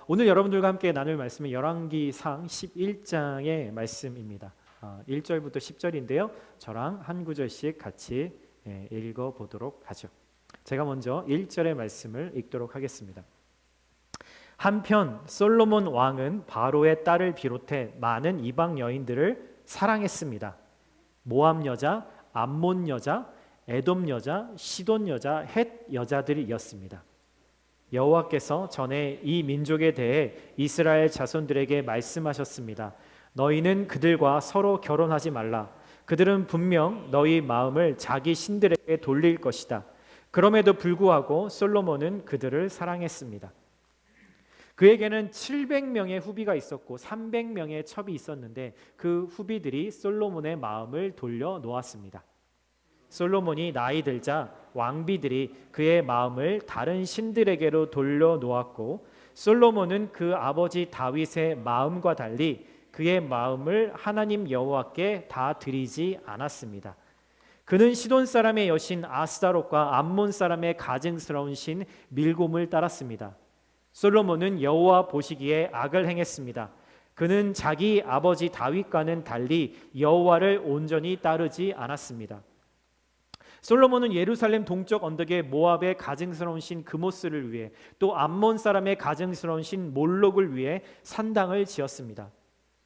오늘 여러분들과 함께 나눌 말씀은 열왕기상 11장의 말씀입니다. 1절부터 10절인데요. 저랑 한 구절씩 같이 읽어보도록 하죠. 제가 먼저 1절의 말씀을 읽도록 하겠습니다. 한편 솔로몬 왕은 바로의 딸을 비롯해 많은 이방 여인들을 사랑했습니다. 모압 여자, 암몬 여자, 에돔 여자, 시돈 여자, 헷 여자들이었습니다. 여호와께서 전에 이 민족에 대해 이스라엘 자손들에게 말씀하셨습니다. 너희는 그들과 서로 결혼하지 말라. 그들은 분명 너희 마음을 자기 신들에게 돌릴 것이다. 그럼에도 불구하고 솔로몬은 그들을 사랑했습니다. 그에게는 700명의 후비가 있었고 300명의 첩이 있었는데 그 후비들이 솔로몬의 마음을 돌려 놓았습니다. 솔로몬이 나이 들자 왕비들이 그의 마음을 다른 신들에게로 돌려 놓았고 솔로몬은 그 아버지 다윗의 마음과 달리 그의 마음을 하나님 여호와께 다 드리지 않았습니다. 그는 시돈 사람의 여신 아스다롯과 암몬 사람의 가증스러운 신 밀곰을 따랐습니다. 솔로몬은 여호와 보시기에 악을 행했습니다. 그는 자기 아버지 다윗과는 달리 여호와를 온전히 따르지 않았습니다. 솔로몬은 예루살렘 동쪽 언덕의 모압의 가증스러운 신 그모스를 위해 또 암몬 사람의 가증스러운 신 몰록을 위해 산당을 지었습니다.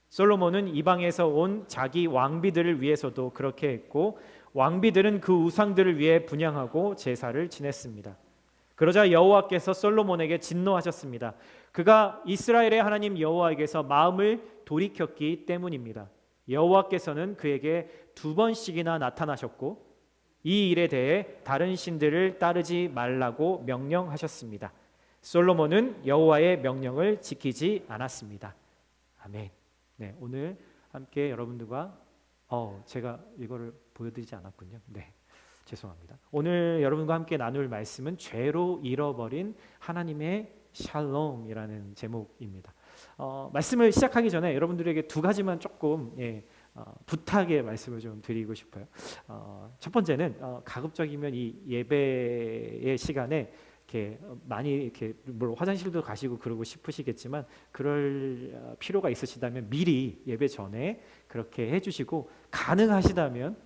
솔로몬은 이방에서 온 자기 왕비들을 위해서도 그렇게 했고 왕비들은 그 우상들을 위해 분향하고 제사를 지냈습니다. 그러자 여호와께서 솔로몬에게 진노하셨습니다. 그가 이스라엘의 하나님 여호와에게서 마음을 돌이켰기 때문입니다. 여호와께서는 그에게 2번씩이나 나타나셨고 이 일에 대해 다른 신들을 따르지 말라고 명령하셨습니다. 솔로몬은 여호와의 명령을 지키지 않았습니다. 아멘. 네, 오늘 함께 여러분들과 제가 이거를 보여드리지 않았군요. 네, 죄송합니다. 오늘 여러분과 함께 나눌 말씀은 죄로 잃어버린 하나님의 샬롬이라는 제목입니다. 말씀을 시작하기 전에 여러분들에게 2가지만 조금 부탁의 말씀을 좀 드리고 싶어요. 첫 번째는 가급적이면 이 예배의 시간에 이렇게 많이 이렇게 물론 화장실도 가시고 그러고 싶으시겠지만 그럴 필요가 있으시다면 미리 예배 전에 그렇게 해주시고 가능하시다면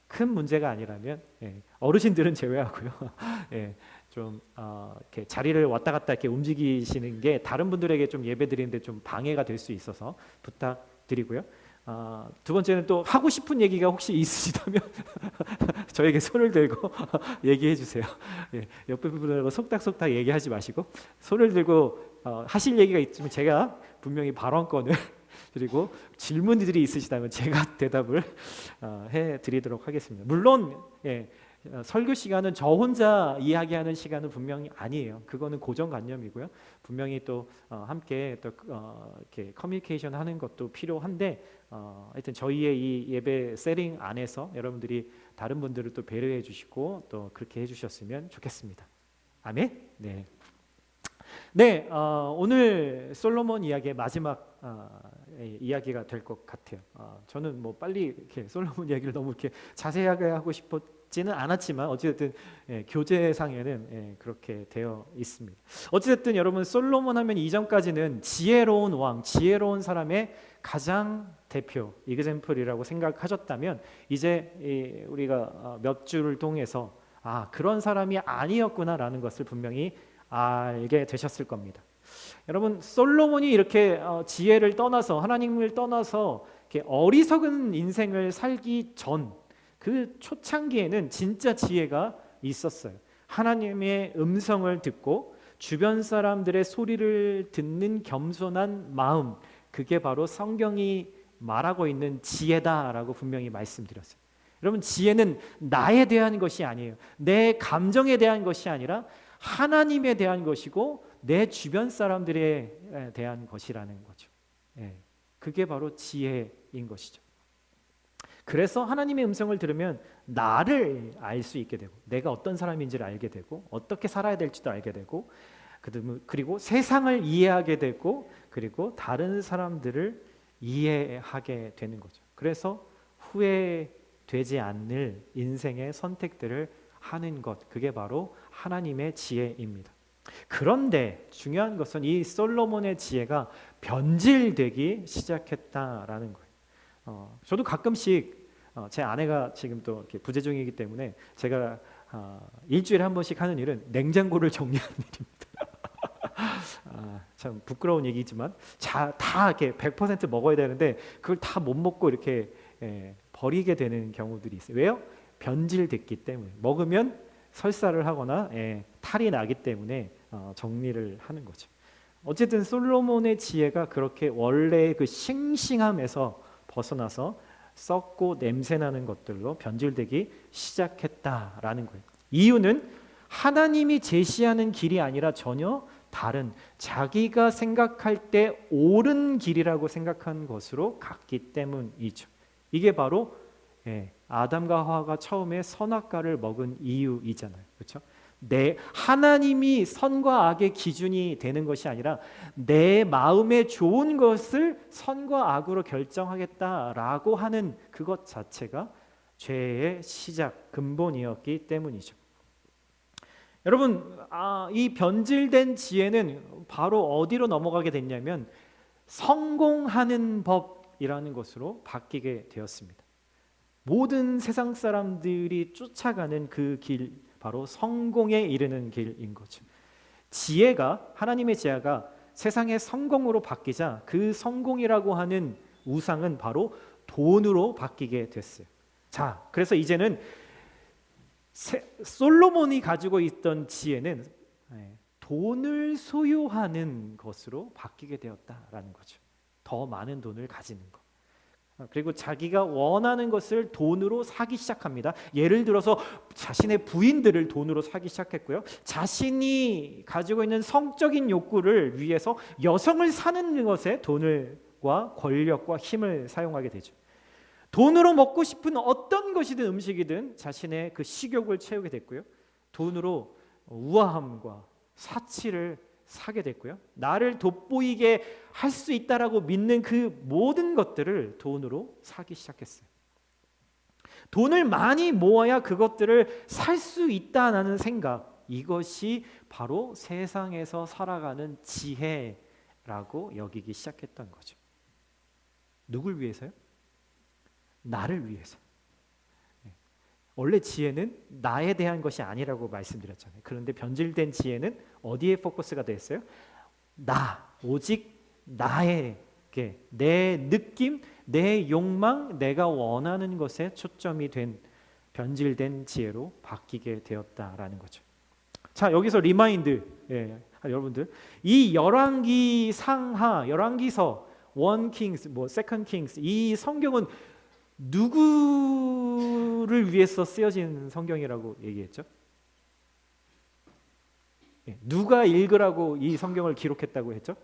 큰 문제가 아니라면 어르신들은 제외하고요. 좀 이렇게 자리를 왔다 갔다 이렇게 움직이시는 게 다른 분들에게 좀 예배 드리는데 좀 방해가 될 수 있어서 부탁드리고요. 2번째는 또 하고 싶은 얘기가 혹시 있으시다면 저에게 손을 들고 얘기해 주세요. 옆에 분들하고 속닥속닥 얘기하지 마시고 손을 들고 하실 얘기가 있으면 제가 분명히 발언권을 그리고 질문들이 있으시다면 제가 대답을 해드리도록 하겠습니다. 물론 설교 시간은 저 혼자 이야기하는 시간은 분명히 아니에요. 그거는 고정관념이고요. 분명히 또 함께 또 이렇게 커뮤니케이션 하는 것도 필요한데 하여튼 저희의 이 예배 세팅 안에서 여러분들이 다른 분들을 또 배려해 주시고 또 그렇게 해주셨으면 좋겠습니다. 아멘. 네, 오늘 솔로몬 이야기의 마지막 이야기가 될 것 같아요. 저는 뭐 빨리 이렇게 솔로몬 이야기를 너무 이렇게 자세하게 하고 싶지는 않았지만 어찌됐든 교재상에는 그렇게 되어 있습니다. 어찌됐든 여러분 솔로몬 하면 이전까지는 지혜로운 왕, 지혜로운 사람의 가장 대표 이그젬플이라고 생각하셨다면 이제 우리가 몇 주를 통해서 그런 사람이 아니었구나라는 것을 분명히 알게 되셨을 겁니다. 여러분 솔로몬이 이렇게 지혜를 떠나서 하나님을 떠나서 이렇게 어리석은 인생을 살기 전 그 초창기에는 진짜 지혜가 있었어요. 하나님의 음성을 듣고 주변 사람들의 소리를 듣는 겸손한 마음, 그게 바로 성경이 말하고 있는 지혜다라고 분명히 말씀드렸어요. 여러분 지혜는 나에 대한 것이 아니에요. 내 감정에 대한 것이 아니라 하나님에 대한 것이고 내 주변 사람들에 대한 것이라는 거죠. 그게 바로 지혜인 것이죠. 그래서 하나님의 음성을 들으면 나를 알 수 있게 되고 내가 어떤 사람인지를 알게 되고 어떻게 살아야 될지도 알게 되고 그리고 세상을 이해하게 되고 그리고 다른 사람들을 이해하게 되는 거죠. 그래서 후회되지 않을 인생의 선택들을 하는 것, 그게 바로 하나님의 지혜입니다. 그런데 중요한 것은 이 솔로몬의 지혜가 변질되기 시작했다라는 거예요. 저도 가끔씩 제 아내가 지금 또 이렇게 부재 중이기 때문에 제가 일주일에 한 번씩 하는 일은 냉장고를 정리하는 일입니다. 참 부끄러운 얘기지만 다 이렇게 100% 먹어야 되는데 그걸 다 못 먹고 이렇게 버리게 되는 경우들이 있어요. 왜요? 변질됐기 때문에. 먹으면 설사를 하거나 탈이 나기 때문에 정리를 하는 거죠. 어쨌든 솔로몬의 지혜가 그렇게 원래의 그 싱싱함에서 벗어나서 썩고 냄새나는 것들로 변질되기 시작했다라는 거예요. 이유는 하나님이 제시하는 길이 아니라 전혀 다른 자기가 생각할 때 옳은 길이라고 생각한 것으로 갔기 때문이죠. 이게 바로 아담과 하와가 처음에 선악과를 먹은 이유이잖아요. 그렇죠? 하나님이 선과 악의 기준이 되는 것이 아니라 내 마음에 좋은 것을 선과 악으로 결정하겠다라고 하는 그것 자체가 죄의 시작, 근본이었기 때문이죠. 여러분, 이 변질된 지혜는 바로 어디로 넘어가게 됐냐면 성공하는 법이라는 것으로 바뀌게 되었습니다. 모든 세상 사람들이 쫓아가는 그 길, 바로 성공에 이르는 길인 거죠. 하나님의 지혜가 세상의 성공으로 바뀌자 그 성공이라고 하는 우상은 바로 돈으로 바뀌게 됐어요. 자, 그래서 이제는 솔로몬이 가지고 있던 지혜는 돈을 소유하는 것으로 바뀌게 되었다라는 거죠. 더 많은 돈을 가지는 것. 그리고 자기가 원하는 것을 돈으로 사기 시작합니다. 예를 들어서 자신의 부인들을 돈으로 사기 시작했고요. 자신이 가지고 있는 성적인 욕구를 위해서 여성을 사는 것에 돈과 권력과 힘을 사용하게 되죠. 돈으로 먹고 싶은 어떤 것이든 음식이든 자신의 그 식욕을 채우게 됐고요. 돈으로 우아함과 사치를 사게 됐고요. 나를 돋보이게 할 수 있다라고 믿는 그 모든 것들을 돈으로 사기 시작했어요. 돈을 많이 모아야 그것들을 살 수 있다는 생각, 이것이 바로 세상에서 살아가는 지혜라고 여기기 시작했던 거죠. 누굴 위해서요? 나를 위해서. 원래 지혜는 나에 대한 것이 아니라고 말씀드렸잖아요. 그런데 변질된 지혜는 어디에 포커스가 됐어요? 오직 나에게, 내 느낌, 내 욕망, 내가 원하는 것에 초점이 된 변질된 지혜로 바뀌게 되었다라는 거죠. 자, 여기서 리마인드, 여러분들, 이 열왕기 상하, 열왕기서, 원 킹스, 세컨드 킹스, 이 성경은 누구를 위해서 쓰여진 성경이라고 얘기했죠? 누가 읽으라고 이 성경을 기록했다고 했죠?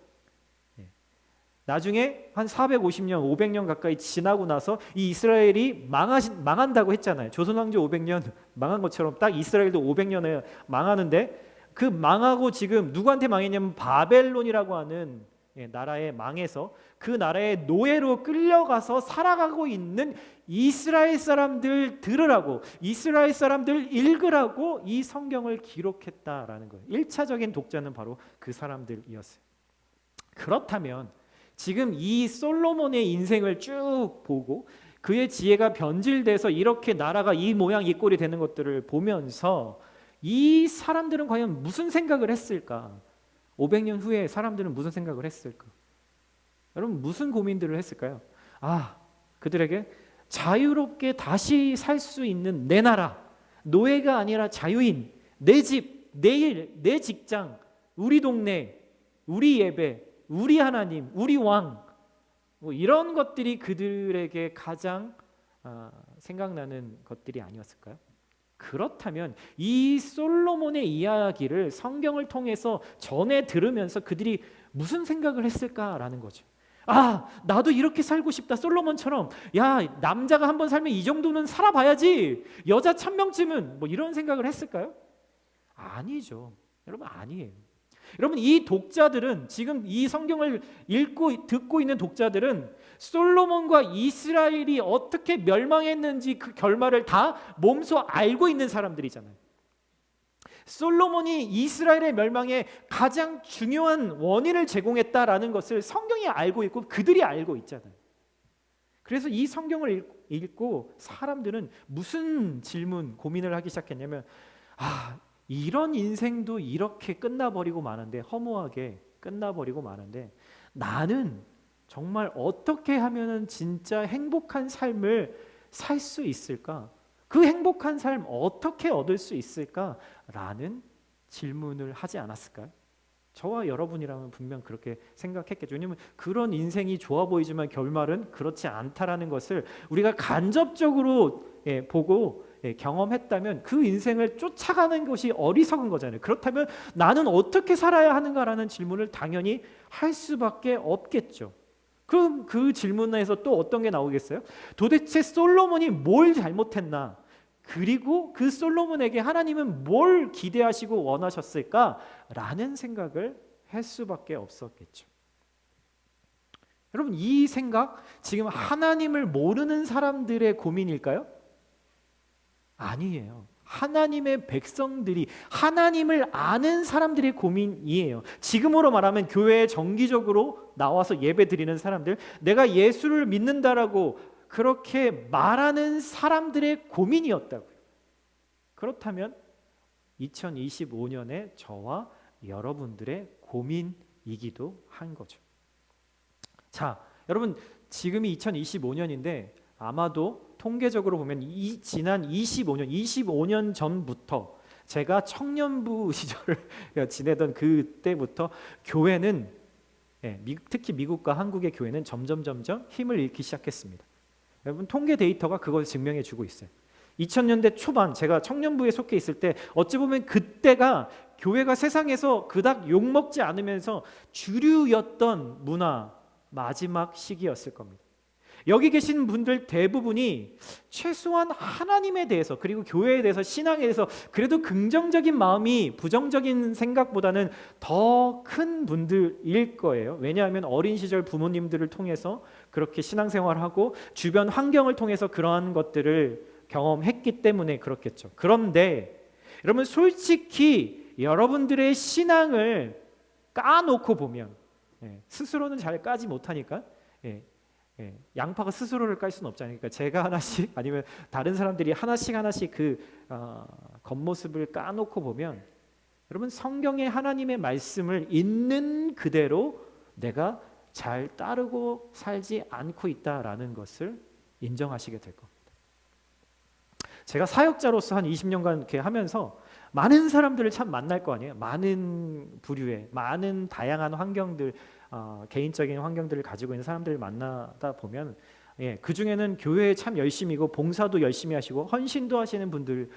나중에 한 450년, 500년 가까이 지나고 나서 이 이스라엘이 망한다고 했잖아요. 조선 왕조 500년 망한 것처럼 딱 이스라엘도 500년에 망하는데 그 망하고 지금 누구한테 망했냐면 바벨론이라고 하는 나라에 망해서 그 나라의 노예로 끌려가서 살아가고 있는 이스라엘 사람들 들으라고, 이스라엘 사람들 읽으라고 이 성경을 기록했다라는 거예요. 1차적인 독자는 바로 그 사람들이었어요. 그렇다면 지금 이 솔로몬의 인생을 쭉 보고 그의 지혜가 변질돼서 이렇게 나라가 이 모양 이 꼴이 되는 것들을 보면서 이 사람들은 과연 무슨 생각을 했을까? 500년 후에 사람들은 무슨 생각을 했을까? 여러분 무슨 고민들을 했을까요? 그들에게 자유롭게 다시 살 수 있는 내 나라, 노예가 아니라 자유인, 내 집, 내 일, 내 직장, 우리 동네, 우리 예배, 우리 하나님, 우리 왕, 이런 것들이 그들에게 가장 생각나는 것들이 아니었을까요? 그렇다면 이 솔로몬의 이야기를 성경을 통해서 전해 들으면서 그들이 무슨 생각을 했을까라는 거죠. 나도 이렇게 살고 싶다. 솔로몬처럼. 남자가 한번 살면 이 정도는 살아봐야지. 여자 1000명쯤은 이런 생각을 했을까요? 아니죠. 여러분 아니에요. 여러분 이 독자들은 지금 이 성경을 읽고 듣고 있는 독자들은 솔로몬과 이스라엘이 어떻게 멸망했는지 그 결말을 다 몸소 알고 있는 사람들이잖아요. 솔로몬이 이스라엘의 멸망에 가장 중요한 원인을 제공했다라는 것을 성경이 알고 있고 그들이 알고 있잖아요. 그래서 이 성경을 읽고 사람들은 무슨 질문, 고민을 하기 시작했냐면 이런 인생도 이렇게 끝나버리고 마는데, 허무하게 끝나버리고 마는데, 나는 정말 어떻게 하면은 진짜 행복한 삶을 살 수 있을까? 그 행복한 삶 어떻게 얻을 수 있을까? 라는 질문을 하지 않았을까요? 저와 여러분이라면 분명 그렇게 생각했겠죠. 왜냐하면 그런 인생이 좋아 보이지만 결말은 그렇지 않다라는 것을 우리가 간접적으로 보고 경험했다면 그 인생을 쫓아가는 것이 어리석은 거잖아요. 그렇다면 나는 어떻게 살아야 하는가라는 질문을 당연히 할 수밖에 없겠죠. 그럼 그 질문에서 또 어떤 게 나오겠어요? 도대체 솔로몬이 뭘 잘못했나? 그리고 그 솔로몬에게 하나님은 뭘 기대하시고 원하셨을까라는 생각을 할 수밖에 없었겠죠. 여러분, 이 생각 지금 하나님을 모르는 사람들의 고민일까요? 아니에요. 하나님의 백성들이, 하나님을 아는 사람들의 고민이에요. 지금으로 말하면 교회에 정기적으로 나와서 예배 드리는 사람들, 내가 예수를 믿는다라고 그렇게 말하는 사람들의 고민이었다고요. 그렇다면 2025년에 저와 여러분들의 고민이기도 한 거죠. 자, 여러분, 지금이 2025년인데 아마도 통계적으로 보면 지난 25년 전부터, 제가 청년부 시절을 지내던 그때부터 교회는, 특히 미국과 한국의 교회는 점점 힘을 잃기 시작했습니다. 여러분, 통계 데이터가 그걸 증명해 주고 있어요. 2000년대 초반, 제가 청년부에 속해 있을 때 어찌 보면 그때가 교회가 세상에서 그닥 욕먹지 않으면서 주류였던 문화 마지막 시기였을 겁니다. 여기 계신 분들 대부분이 최소한 하나님에 대해서, 그리고 교회에 대해서, 신앙에 대해서 그래도 긍정적인 마음이 부정적인 생각보다는 더 큰 분들일 거예요. 왜냐하면 어린 시절 부모님들을 통해서 그렇게 신앙생활하고 주변 환경을 통해서 그러한 것들을 경험했기 때문에 그렇겠죠. 그런데 여러분, 솔직히 여러분들의 신앙을 까놓고 보면, 스스로는 잘 까지 못하니까, 양파가 스스로를 깔 수는 없잖아요. 그러니까 제가 하나씩, 아니면 다른 사람들이 하나씩 그 겉모습을 까놓고 보면, 여러분, 성경의 하나님의 말씀을 있는 그대로 내가 잘 따르고 살지 않고 있다라는 것을 인정하시게 될 겁니다. 제가 사역자로서 한 20년간 이렇게 하면서 많은 사람들을 참 만날 거 아니에요. 많은 부류의, 많은 다양한 환경들, 개인적인 환경들을 가지고 있는 사람들을 만나다 보면, 그 중에는 교회에 참 열심히고 봉사도 열심히 하시고 헌신도 하시는 분들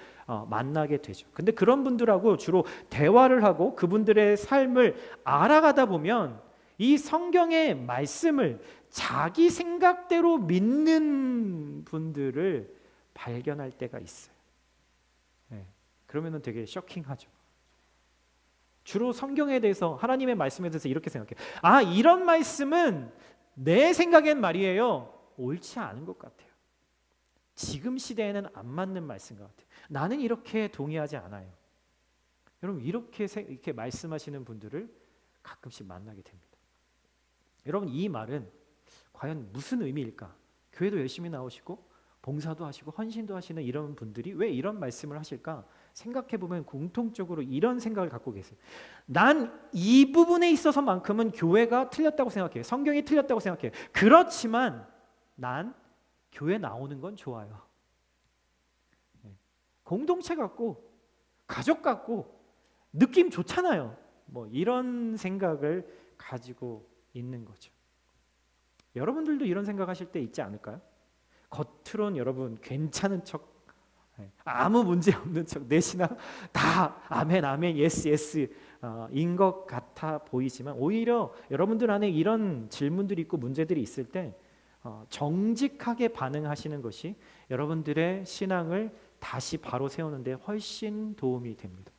만나게 되죠. 근데 그런 분들하고 주로 대화를 하고 그분들의 삶을 알아가다 보면 이 성경의 말씀을 자기 생각대로 믿는 분들을 발견할 때가 있어요. 그러면은 되게 쇼킹하죠. 주로 성경에 대해서, 하나님의 말씀에 대해서 이렇게 생각해요. 이런 말씀은 내 생각엔 말이에요, 옳지 않은 것 같아요. 지금 시대에는 안 맞는 말씀 것 같아요. 나는 이렇게 동의하지 않아요. 여러분, 이렇게 말씀하시는 분들을 가끔씩 만나게 됩니다. 여러분, 이 말은 과연 무슨 의미일까? 교회도 열심히 나오시고 봉사도 하시고 헌신도 하시는 이런 분들이 왜 이런 말씀을 하실까? 생각해보면 공통적으로 이런 생각을 갖고 계세요. 난 이 부분에 있어서만큼은 교회가 틀렸다고 생각해요. 성경이 틀렸다고 생각해요. 그렇지만 난 교회 나오는 건 좋아요. 공동체 같고 가족 같고 느낌 좋잖아요. 뭐 이런 생각을 가지고 있는 거죠. 여러분들도 이런 생각하실 때 있지 않을까요? 겉으론 여러분 괜찮은 척, 아무 문제 없는 척, 내 신앙 다 아멘 아멘 예스 예스 인 것 같아 보이지만, 오히려 여러분들 안에 이런 질문들이 있고 문제들이 있을 때 정직하게 반응하시는 것이 여러분들의 신앙을 다시 바로 세우는데 훨씬 도움이 됩니다.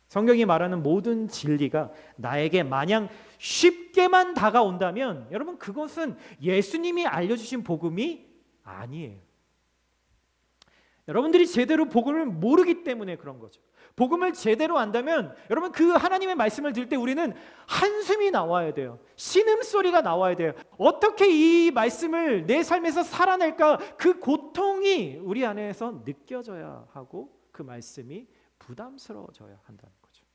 성경이 말하는 모든 진리가 나에게 마냥 쉽게만 다가온다면 여러분, 그것은 예수님이 알려주신 복음이 아니에요. 여러분들이 제대로 복음을 모르기 때문에 그런 거죠. 복음을 제대로 안다면 여러분 그 하나님의 말씀을 들을 때 우리는 한숨이 나와야 돼요. 신음소리가 나와야 돼요. 어떻게 이 말씀을 내 삶에서 살아낼까, 그 고통이 우리 안에서 느껴져야 하고 그 말씀이 부담스러워져야 한다는 거죠.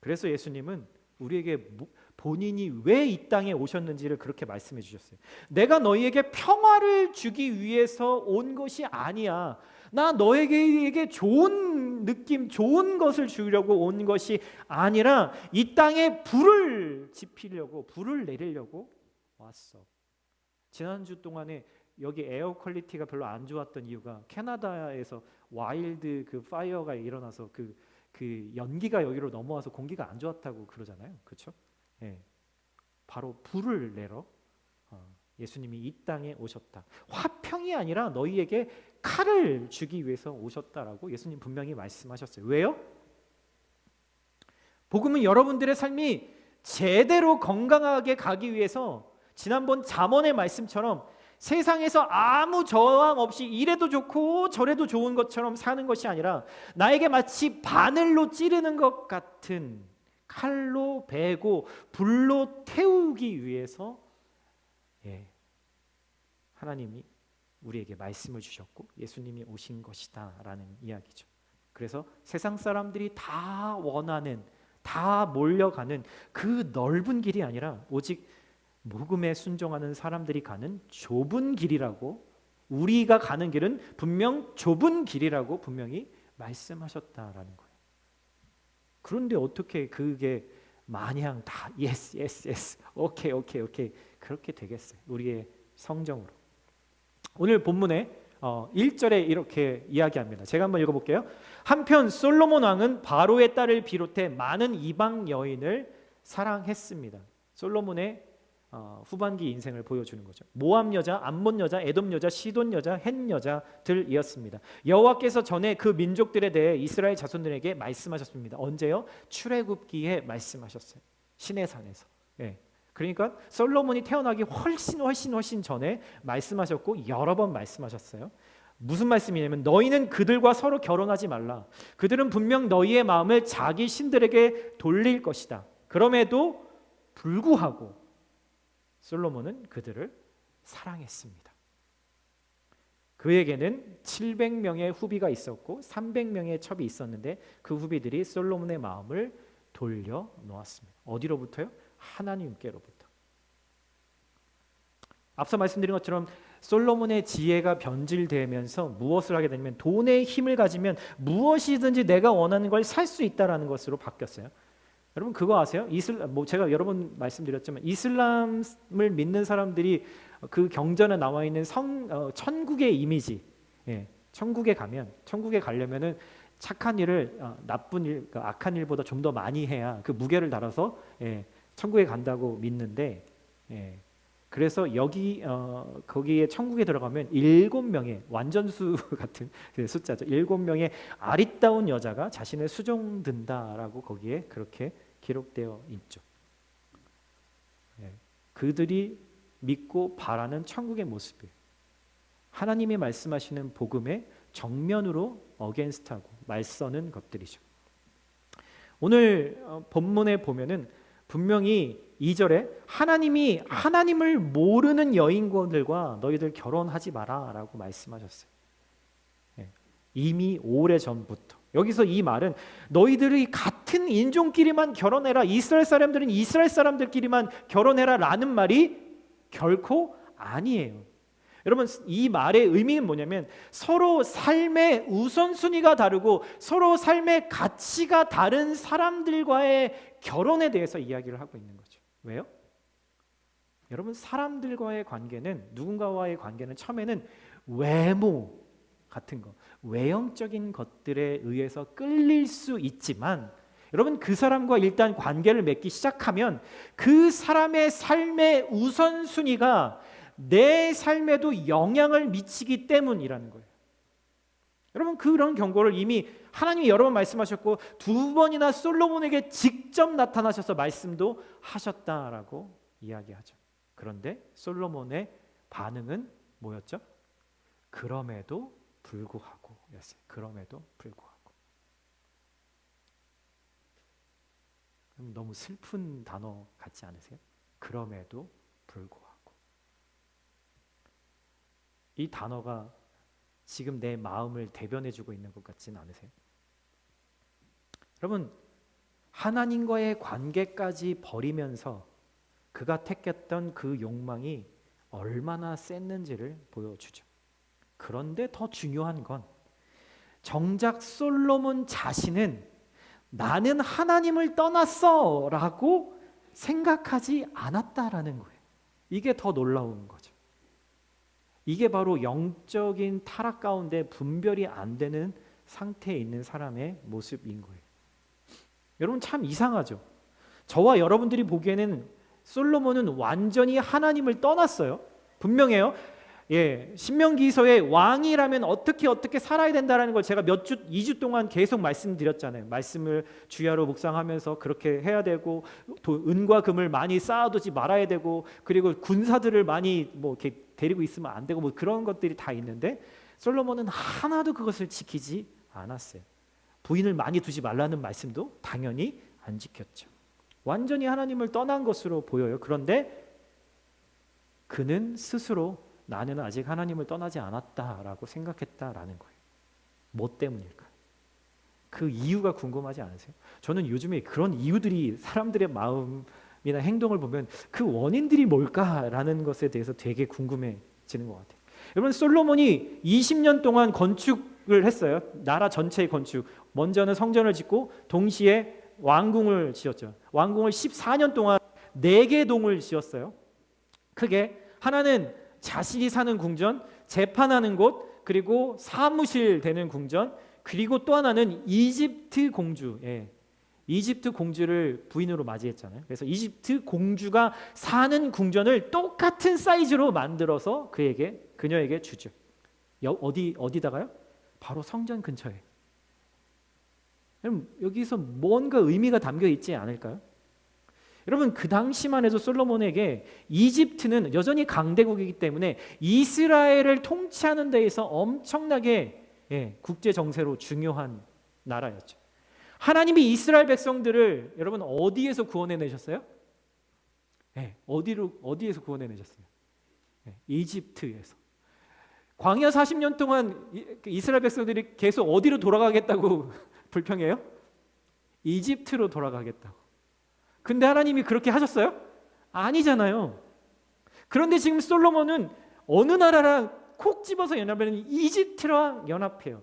그래서 예수님은 우리에게 본인이 왜 이 땅에 오셨는지를 그렇게 말씀해 주셨어요. 내가 너희에게 평화를 주기 위해서 온 것이 아니야. 나 너에게 좋은 느낌, 좋은 것을 주려고 온 것이 아니라 이 땅에 불을 지피려고, 불을 내리려고 왔어. 지난주 동안에 여기 에어 퀄리티가 별로 안 좋았던 이유가 캐나다에서 와일드 그 파이어가 일어나서 그 연기가 여기로 넘어와서 공기가 안 좋았다고 그러잖아요. 그렇죠? 예. 바로 불을 내러 예수님이 이 땅에 오셨다. 화평이 아니라 너희에게 칼을 주기 위해서 오셨다라고 예수님 분명히 말씀하셨어요. 왜요? 복음은 여러분들의 삶이 제대로 건강하게 가기 위해서 지난번 잠언의 말씀처럼 세상에서 아무 저항 없이 이래도 좋고 저래도 좋은 것처럼 사는 것이 아니라 나에게 마치 바늘로 찌르는 것 같은 칼로 베고 불로 태우기 위해서 하나님이 우리에게 말씀을 주셨고 예수님이 오신 것이다 라는 이야기죠. 그래서 세상 사람들이 다 원하는, 다 몰려가는 그 넓은 길이 아니라 오직 복음에 순종하는 사람들이 가는 좁은 길이라고, 우리가 가는 길은 분명 좁은 길이라고 분명히 말씀하셨다라는 거예요. 그런데 어떻게 그게 마냥 다 yes, yes, yes, 오케이, 오케이, 오케이 그렇게 되겠어요? 우리의 성정으로. 오늘 본문에 1절에 이렇게 이야기합니다. 제가 한번 읽어볼게요. 한편 솔로몬 왕은 바로의 딸을 비롯해 많은 이방 여인을 사랑했습니다. 솔로몬의 후반기 인생을 보여주는 거죠. 모압 여자, 암몬 여자, 에돔 여자, 시돈 여자, 헷 여자들이었습니다. 여호와께서 전에 그 민족들에 대해 이스라엘 자손들에게 말씀하셨습니다. 언제요? 출애굽기에 말씀하셨어요. 시내산에서. 그러니까 솔로몬이 태어나기 훨씬 전에 말씀하셨고 여러 번 말씀하셨어요. 무슨 말씀이냐면 너희는 그들과 서로 결혼하지 말라. 그들은 분명 너희의 마음을 자기 신들에게 돌릴 것이다. 그럼에도 불구하고 솔로몬은 그들을 사랑했습니다. 그에게는 700명의 후비가 있었고 300명의 첩이 있었는데 그 후비들이 솔로몬의 마음을 돌려놓았습니다. 어디로부터요? 하나님께로부터. 앞서 말씀드린 것처럼 솔로몬의 지혜가 변질되면서 무엇을 하게 되냐면 돈의 힘을 가지면 무엇이든지 내가 원하는 걸 살 수 있다라는 것으로 바뀌었어요. 여러분 그거 아세요? 제가 여러 번 말씀드렸지만 이슬람을 믿는 사람들이 그 경전에 나와 있는 천국의 이미지, 천국에 가려면은 착한 일을 나쁜 일, 악한 일보다 좀 더 많이 해야 그 무게를 달아서 천국에 간다고 믿는데, 그래서 거기에 천국에 들어가면 7명의 완전수 같은 숫자죠. 7명의 아리따운 여자가 자신을 수종든다라고 거기에 그렇게 기록되어 있죠. 그들이 믿고 바라는 천국의 모습이에요. 하나님이 말씀하시는 복음에 정면으로 어게인스트하고 말서는 것들이죠. 오늘 본문에 보면은 분명히 2절에 하나님이 하나님을 모르는 여인들과 너희들 결혼하지 마라 라고 말씀하셨어요. 이미 오래전부터. 여기서 이 말은 너희들이 같은 인종끼리만 결혼해라, 이스라엘 사람들은 이스라엘 사람들끼리만 결혼해라 라는 말이 결코 아니에요. 여러분 이 말의 의미는 뭐냐면 서로 삶의 우선순위가 다르고 서로 삶의 가치가 다른 사람들과의 결혼에 대해서 이야기를 하고 있는 거죠. 왜요? 여러분 사람들과의 관계는, 누군가와의 관계는 처음에는 외모 같은 거, 외형적인 것들에 의해서 끌릴 수 있지만 여러분 그 사람과 일단 관계를 맺기 시작하면 그 사람의 삶의 우선순위가 내 삶에도 영향을 미치기 때문이라는 거예요. 여러분 그런 경고를 이미 하나님이 여러 번 말씀하셨고 2번이나 솔로몬에게 직접 나타나셔서 말씀도 하셨다라고 이야기하죠. 그런데 솔로몬의 반응은 뭐였죠? 그럼에도 불구하고였어요. 그럼에도 불구하고. 너무 슬픈 단어 같지 않으세요? 그럼에도 불구하고. 이 단어가 지금 내 마음을 대변해주고 있는 것 같지는 않으세요? 여러분, 하나님과의 관계까지 버리면서 그가 택했던 그 욕망이 얼마나 셌는지를 보여주죠. 그런데 더 중요한 건 정작 솔로몬 자신은 나는 하나님을 떠났어 라고 생각하지 않았다라는 거예요. 이게 더 놀라운 거죠. 이게 바로 영적인 타락 가운데 분별이 안 되는 상태에 있는 사람의 모습인 거예요. 여러분 참 이상하죠. 저와 여러분들이 보기에는 솔로몬은 완전히 하나님을 떠났어요. 분명해요. 신명기서의 왕이라면 어떻게 살아야 된다라는 걸 제가 2주 동안 계속 말씀드렸잖아요. 말씀을 주야로 묵상하면서 그렇게 해야 되고, 은과 금을 많이 쌓아두지 말아야 되고, 그리고 군사들을 많이 이렇게 데리고 있으면 안 되고, 그런 것들이 다 있는데 솔로몬은 하나도 그것을 지키지 않았어요. 부인을 많이 두지 말라는 말씀도 당연히 안 지켰죠. 완전히 하나님을 떠난 것으로 보여요. 그런데 그는 스스로 나는 아직 하나님을 떠나지 않았다라고 생각했다라는 거예요. 뭐 때문일까요? 그 이유가 궁금하지 않으세요? 저는 요즘에 그런 이유들이 사람들의 마음이나 행동을 보면 그 원인들이 뭘까라는 것에 대해서 되게 궁금해지는 것 같아요. 여러분 솔로몬이 20년 동안 건축을 했어요. 나라 전체의 건축. 먼저는 성전을 짓고 동시에 왕궁을 지었죠. 왕궁을 14년 동안 4개 동을 지었어요. 크게 하나는 자신이 사는 궁전, 재판하는 곳, 그리고 사무실 되는 궁전, 그리고 또 하나는 이집트 공주. 이집트 공주를 부인으로 맞이했잖아요. 그래서 이집트 공주가 사는 궁전을 똑같은 사이즈로 만들어서 그녀에게 주죠. 어디다가요? 바로 성전 근처에. 그럼 여기서 뭔가 의미가 담겨 있지 않을까요? 여러분 그 당시만 해도 솔로몬에게 이집트는 여전히 강대국이기 때문에 이스라엘을 통치하는 데에서 엄청나게 국제 정세로 중요한 나라였죠. 하나님이 이스라엘 백성들을 여러분 어디에서 구원해내셨어요? 어디에서 구원해내셨어요? 이집트에서. 광야 40년 동안 이스라엘 백성들이 계속 어디로 돌아가겠다고 불평해요? 이집트로 돌아가겠다고. 근데 하나님이 그렇게 하셨어요? 아니잖아요. 그런데 지금 솔로몬은 어느 나라랑 콕 집어서 연합하는 이집트랑 연합해요.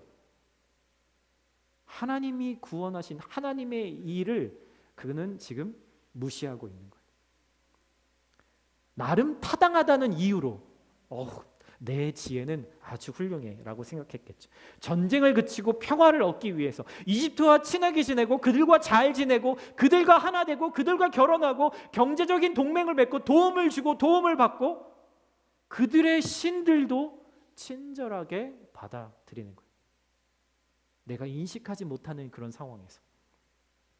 하나님이 구원하신 하나님의 일을 그는 지금 무시하고 있는 거예요. 나름 타당하다는 이유로 내 지혜는 아주 훌륭해 라고 생각했겠죠. 전쟁을 그치고 평화를 얻기 위해서 이집트와 친하게 지내고 그들과 잘 지내고 그들과 하나 되고 그들과 결혼하고 경제적인 동맹을 맺고 도움을 주고 도움을 받고 그들의 신들도 친절하게 받아들이는 거예요. 내가 인식하지 못하는 그런 상황에서.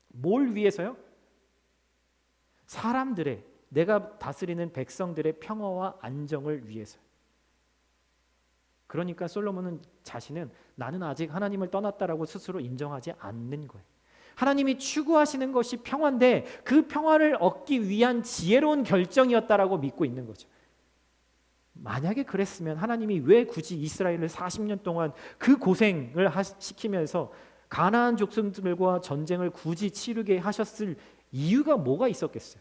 뭘 위해서요? 사람들의, 내가 다스리는 백성들의 평화와 안정을 위해서요. 그러니까 솔로몬은 자신은 나는 아직 하나님을 떠났다라고 스스로 인정하지 않는 거예요. 하나님이 추구하시는 것이 평화인데 그 평화를 얻기 위한 지혜로운 결정이었다라고 믿고 있는 거죠. 만약에 그랬으면 하나님이 왜 굳이 이스라엘을 40년 동안 그 고생을 시키면서 가나안 족속들과 전쟁을 굳이 치르게 하셨을 이유가 뭐가 있었겠어요?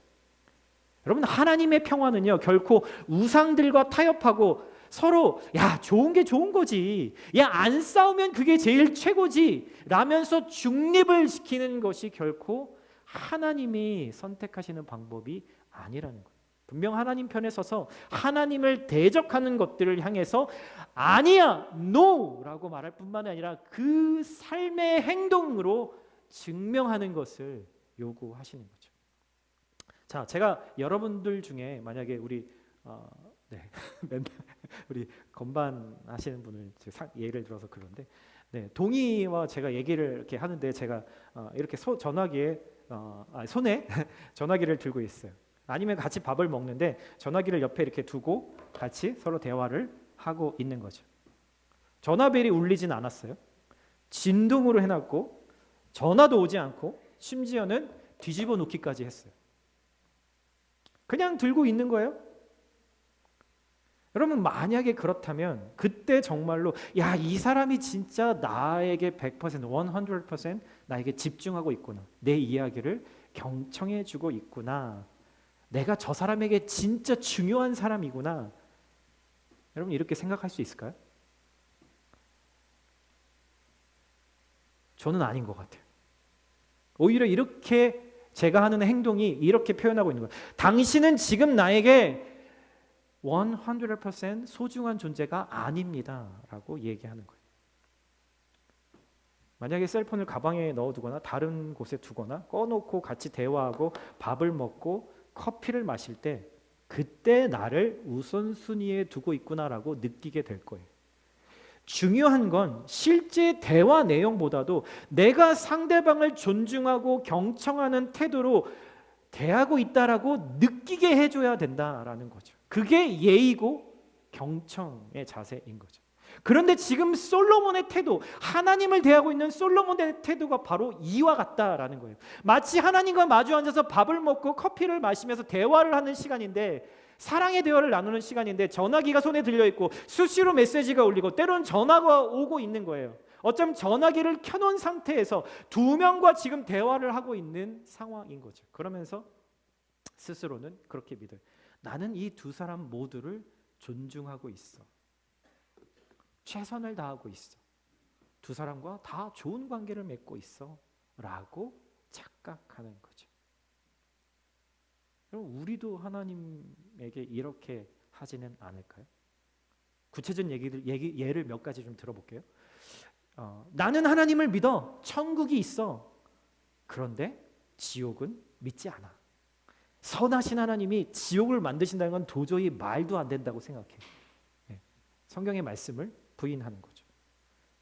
여러분 하나님의 평화는요 결코 우상들과 타협하고 서로 좋은 게 좋은 거지, 안 싸우면 그게 제일 최고지 라면서 중립을 시키는 것이 결코 하나님이 선택하시는 방법이 아니라는 거예요. 분명 하나님 편에 서서 하나님을 대적하는 것들을 향해서 아니야, no 라고 말할 뿐만 아니라 그 삶의 행동으로 증명하는 것을 요구하시는 거죠. 자, 제가 여러분들 중에 만약에 우리 우리 건반 하시는 분을 예를 들어서 그런데 동희와 제가 얘기를 이렇게 하는데 제가 이렇게 전화기에 손에 전화기를 들고 있어요. 아니면 같이 밥을 먹는데 전화기를 옆에 이렇게 두고 같이 서로 대화를 하고 있는 거죠. 전화벨이 울리진 않았어요. 진동으로 해놨고 전화도 오지 않고 심지어는 뒤집어 놓기까지 했어요. 그냥 들고 있는 거예요. 여러분, 만약에 그렇다면 그때 정말로 야, 이 사람이 진짜 나에게 100%, 100% 나에게 집중하고 있구나, 내 이야기를 경청해 주고 있구나, 내가 저 사람에게 진짜 중요한 사람이구나, 여러분 이렇게 생각할 수 있을까요? 저는 아닌 것 같아요. 오히려 이렇게 제가 하는 행동이 이렇게 표현하고 있는 거예요. 당신은 지금 나에게 100% 소중한 존재가 아닙니다 라고 얘기하는 거예요. 만약에 셀폰을 가방에 넣어두거나 다른 곳에 두거나 꺼놓고 같이 대화하고 밥을 먹고 커피를 마실 때 그때 나를 우선순위에 두고 있구나라고 느끼게 될 거예요. 중요한 건 실제 대화 내용보다도 내가 상대방을 존중하고 경청하는 태도로 대하고 있다라고 느끼게 해줘야 된다라는 거죠. 그게 예의고 경청의 자세인 거죠. 그런데 지금 솔로몬의 태도, 하나님을 대하고 있는 솔로몬의 태도가 바로 이와 같다라는 거예요. 마치 하나님과 마주 앉아서 밥을 먹고 커피를 마시면서 대화를 하는 시간인데, 사랑의 대화를 나누는 시간인데 전화기가 손에 들려있고 수시로 메시지가 울리고 때로는 전화가 오고 있는 거예요. 어쩌면 전화기를 켜놓은 상태에서 두 명과 지금 대화를 하고 있는 상황인 거죠. 그러면서 스스로는 그렇게 믿어요. 나는 이 두 사람 모두를 존중하고 있어. 최선을 다하고 있어. 두 사람과 다 좋은 관계를 맺고 있어 라고 착각하는 거죠. 그럼 우리도 하나님에게 이렇게 하지는 않을까요? 구체적인 예를 몇 가지 좀 들어볼게요. 나는 하나님을 믿어. 천국이 있어. 그런데 지옥은 믿지 않아. 선하신 하나님이 지옥을 만드신다는 건 도저히 말도 안 된다고 생각해요. 성경의 말씀을 부인하는 거죠.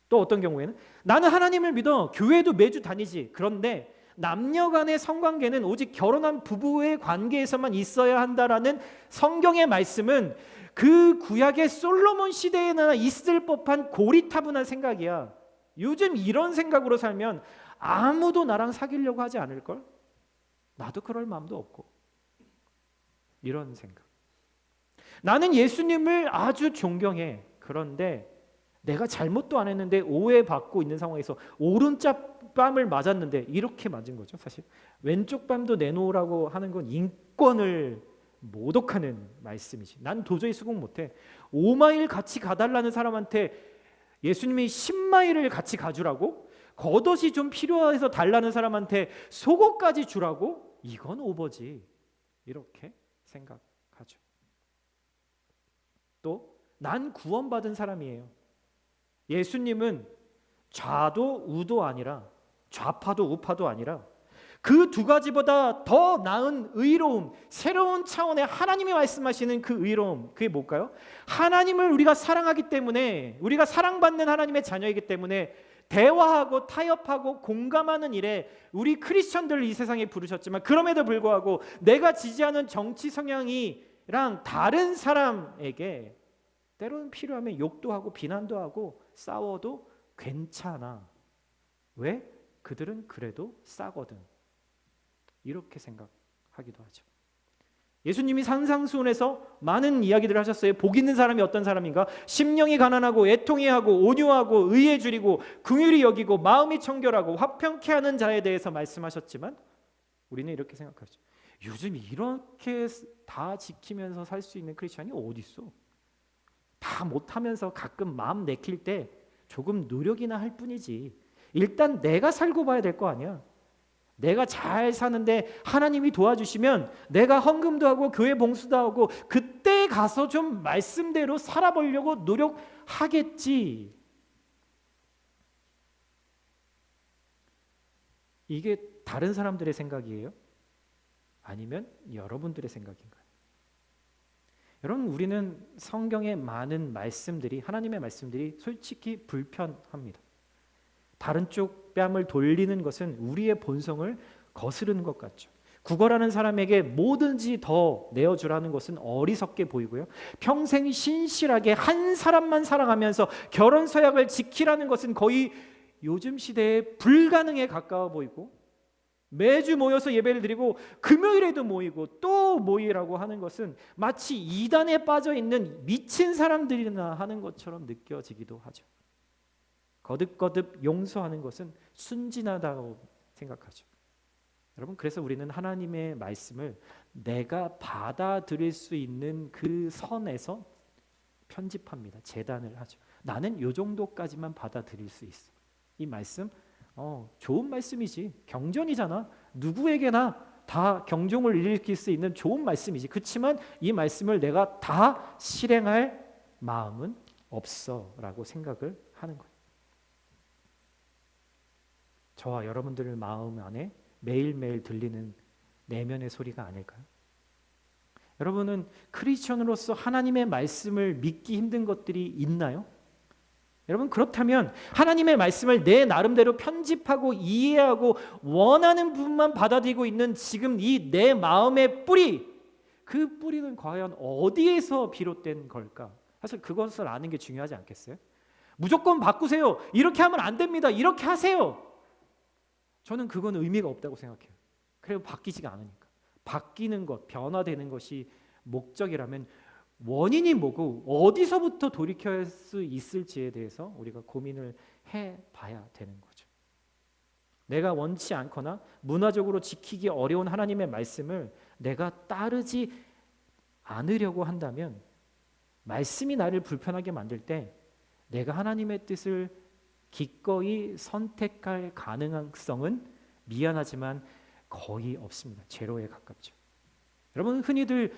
또 어떤 경우에는 나는 하나님을 믿어. 교회도 매주 다니지. 그런데 남녀 간의 성관계는 오직 결혼한 부부의 관계에서만 있어야 한다라는 성경의 말씀은 그 구약의 솔로몬 시대에나 있을 법한 고리타분한 생각이야. 요즘 이런 생각으로 살면 아무도 나랑 사귀려고 하지 않을걸? 나도 그럴 마음도 없고. 이런 생각. 나는 예수님을 아주 존경해. 그런데 내가 잘못도 안 했는데 오해받고 있는 상황에서 오른쪽 뺨을 맞았는데 이렇게 맞은 거죠. 사실 왼쪽 뺨도 내놓으라고 하는 건 인권을 모독하는 말씀이지. 난 도저히 수긍 못해. 5마일 같이 가달라는 사람한테 예수님이 10마일을 같이 가주라고? 겉옷이 좀 필요해서 달라는 사람한테 속옷까지 주라고? 이건 오버지. 이렇게 생각하죠. 또 난 구원받은 사람이에요. 예수님은 좌도 우도 아니라 좌파도 우파도 아니라 그 두 가지보다 더 나은 의로움, 새로운 차원의 하나님이 말씀하시는 그 의로움, 그게 뭘까요? 하나님을 우리가 사랑하기 때문에, 우리가 사랑받는 하나님의 자녀이기 때문에 대화하고 타협하고 공감하는 일에 우리 크리스천들을 이 세상에 부르셨지만, 그럼에도 불구하고 내가 지지하는 정치 성향이랑 다른 사람에게 때로는 필요하면 욕도 하고 비난도 하고 싸워도 괜찮아. 왜? 그들은 그래도 싸거든. 이렇게 생각하기도 하죠. 예수님이 산상수훈에서 많은 이야기들을 하셨어요. 복 있는 사람이 어떤 사람인가? 심령이 가난하고 애통해하고 온유하고 의에 줄이고 긍휼히 여기고 마음이 청결하고 화평케 하는 자에 대해서 말씀하셨지만 우리는 이렇게 생각하죠. 요즘 이렇게 다 지키면서 살 수 있는 크리스천이 어디 있어? 다 못하면서 가끔 마음 내킬 때 조금 노력이나 할 뿐이지. 일단 내가 살고 봐야 될 거 아니야. 내가 잘 사는데 하나님이 도와주시면 내가 헌금도 하고 교회 봉수도 하고 그때 가서 좀 말씀대로 살아보려고 노력하겠지. 이게 다른 사람들의 생각이에요? 아니면 여러분들의 생각인가요? 여러분, 우리는 성경의 많은 말씀들이, 하나님의 말씀들이 솔직히 불편합니다. 다른 쪽 뺨을 돌리는 것은 우리의 본성을 거스르는 것 같죠. 구걸하는 사람에게 뭐든지 더 내어주라는 것은 어리석게 보이고요. 평생 신실하게 한 사람만 사랑하면서 결혼 서약을 지키라는 것은 거의 요즘 시대에 불가능에 가까워 보이고, 매주 모여서 예배를 드리고 금요일에도 모이고 또 모이라고 하는 것은 마치 이단에 빠져 있는 미친 사람들이나 하는 것처럼 느껴지기도 하죠. 거듭거듭 용서하는 것은 순진하다고 생각하죠. 여러분, 그래서 우리는 하나님의 말씀을 내가 받아들일 수 있는 그 선에서 편집합니다. 재단을 하죠. 나는 요 정도까지만 받아들일 수 있어. 이 말씀 좋은 말씀이지. 경전이잖아. 누구에게나 다 경종을 일으킬 수 있는 좋은 말씀이지. 그렇지만 이 말씀을 내가 다 실행할 마음은 없어라고 생각을 하는 거예요. 저와 여러분들 마음 안에 매일매일 들리는 내면의 소리가 아닐까요? 여러분은 크리스천으로서 하나님의 말씀을 믿기 힘든 것들이 있나요? 여러분, 그렇다면 하나님의 말씀을 내 나름대로 편집하고 이해하고 원하는 부분만 받아들이고 있는 지금 이 내 마음의 뿌리, 그 뿌리는 과연 어디에서 비롯된 걸까? 사실 그것을 아는 게 중요하지 않겠어요? 무조건 바꾸세요. 이렇게 하면 안 됩니다. 이렇게 하세요. 저는 그건 의미가 없다고 생각해요. 그래도 바뀌지가 않으니까. 바뀌는 것, 변화되는 것이 목적이라면 원인이 뭐고 어디서부터 돌이킬 수 있을지에 대해서 우리가 고민을 해봐야 되는 거죠. 내가 원치 않거나 문화적으로 지키기 어려운 하나님의 말씀을 내가 따르지 않으려고 한다면, 말씀이 나를 불편하게 만들 때 내가 하나님의 뜻을 기꺼이 선택할 가능성은 미안하지만 거의 없습니다. 제로에 가깝죠. 여러분, 흔히들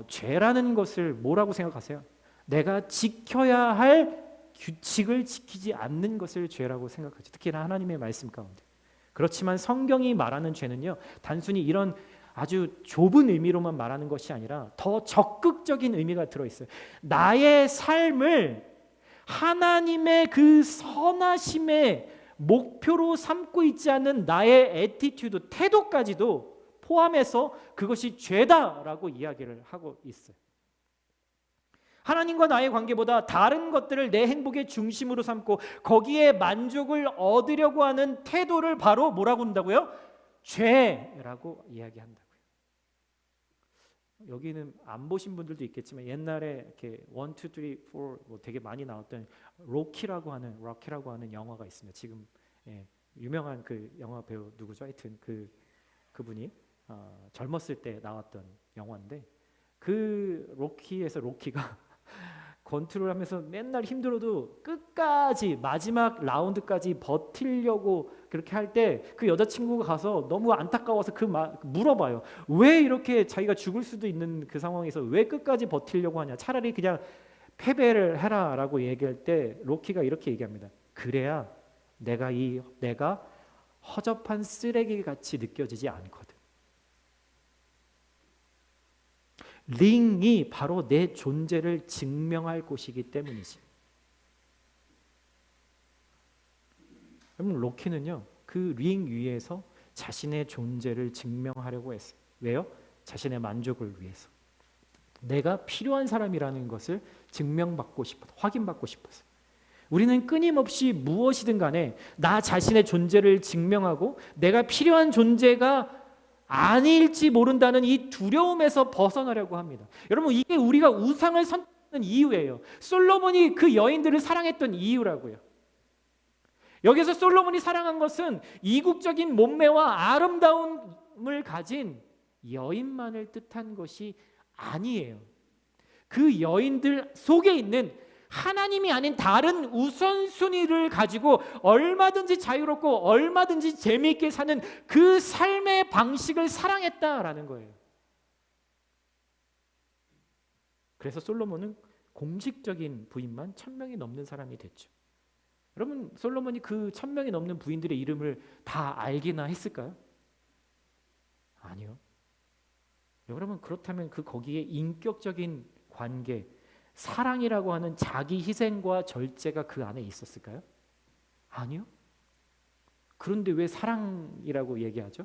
죄라는 것을 뭐라고 생각하세요? 내가 지켜야 할 규칙을 지키지 않는 것을 죄라고 생각하죠. 특히나 하나님의 말씀 가운데. 그렇지만 성경이 말하는 죄는요, 단순히 이런 아주 좁은 의미로만 말하는 것이 아니라 더 적극적인 의미가 들어있어요. 나의 삶을 하나님의 그 선하심의 목표로 삼고 있지 않는 나의 애티튜드, 태도까지도 포함해서 그것이 죄다라고 이야기를 하고 있어요. 하나님과 나의 관계보다 다른 것들을 내 행복의 중심으로 삼고 거기에 만족을 얻으려고 하는 태도를 바로 뭐라고 한다고요? 죄라고 이야기한다고요. 여기는 안 보신 분들도 있겠지만 옛날에 이렇게 1, 2, 3, 4 뭐 되게 많이 나왔던 로키라고 하는 영화가 있습니다. 지금 유명한 그 영화 배우 누구죠? 하여튼 그분이 젊었을 때 나왔던 영화인데, 그 로키에서 로키가 권투를하면서 맨날 힘들어도 끝까지 마지막 라운드까지 버티려고 그렇게 할 때 그 여자친구가 가서 너무 안타까워서 물어봐요. 왜 이렇게 자기가 죽을 수도 있는 그 상황에서 왜 끝까지 버티려고 하냐? 차라리 그냥 패배를 해라라고 얘기할 때 로키가 이렇게 얘기합니다. 그래야 내가 허접한 쓰레기 같이 느껴지지 않거든. 링이 바로 내 존재를 증명할 곳이기 때문이지. 여러분, 로키는요, 그 링 위에서 자신의 존재를 증명하려고 했어요. 왜요? 자신의 만족을 위해서. 내가 필요한 사람이라는 것을 증명받고 싶어서, 확인받고 싶어서. 우리는 끊임없이 무엇이든 간에 나 자신의 존재를 증명하고 내가 필요한 존재가 아닐지 모른다는 이 두려움에서 벗어나려고 합니다. 여러분, 이게 우리가 우상을 선택하는 이유예요. 솔로몬이 그 여인들을 사랑했던 이유라고요. 여기서 솔로몬이 사랑한 것은 이국적인 몸매와 아름다움을 가진 여인만을 뜻한 것이 아니에요. 그 여인들 속에 있는 하나님이 아닌 다른 우선순위를 가지고 얼마든지 자유롭고 얼마든지 재미있게 사는 그 삶의 방식을 사랑했다라는 거예요. 그래서 솔로몬은 공식적인 부인만 1000명이 넘는 사람이 됐죠. 여러분, 솔로몬이 그 1000명이 넘는 부인들의 이름을 다 알기나 했을까요? 아니요. 여러분, 그렇다면 거기에 인격적인 관계, 사랑이라고 하는 자기 희생과 절제가 그 안에 있었을까요? 아니요. 그런데 왜 사랑이라고 얘기하죠?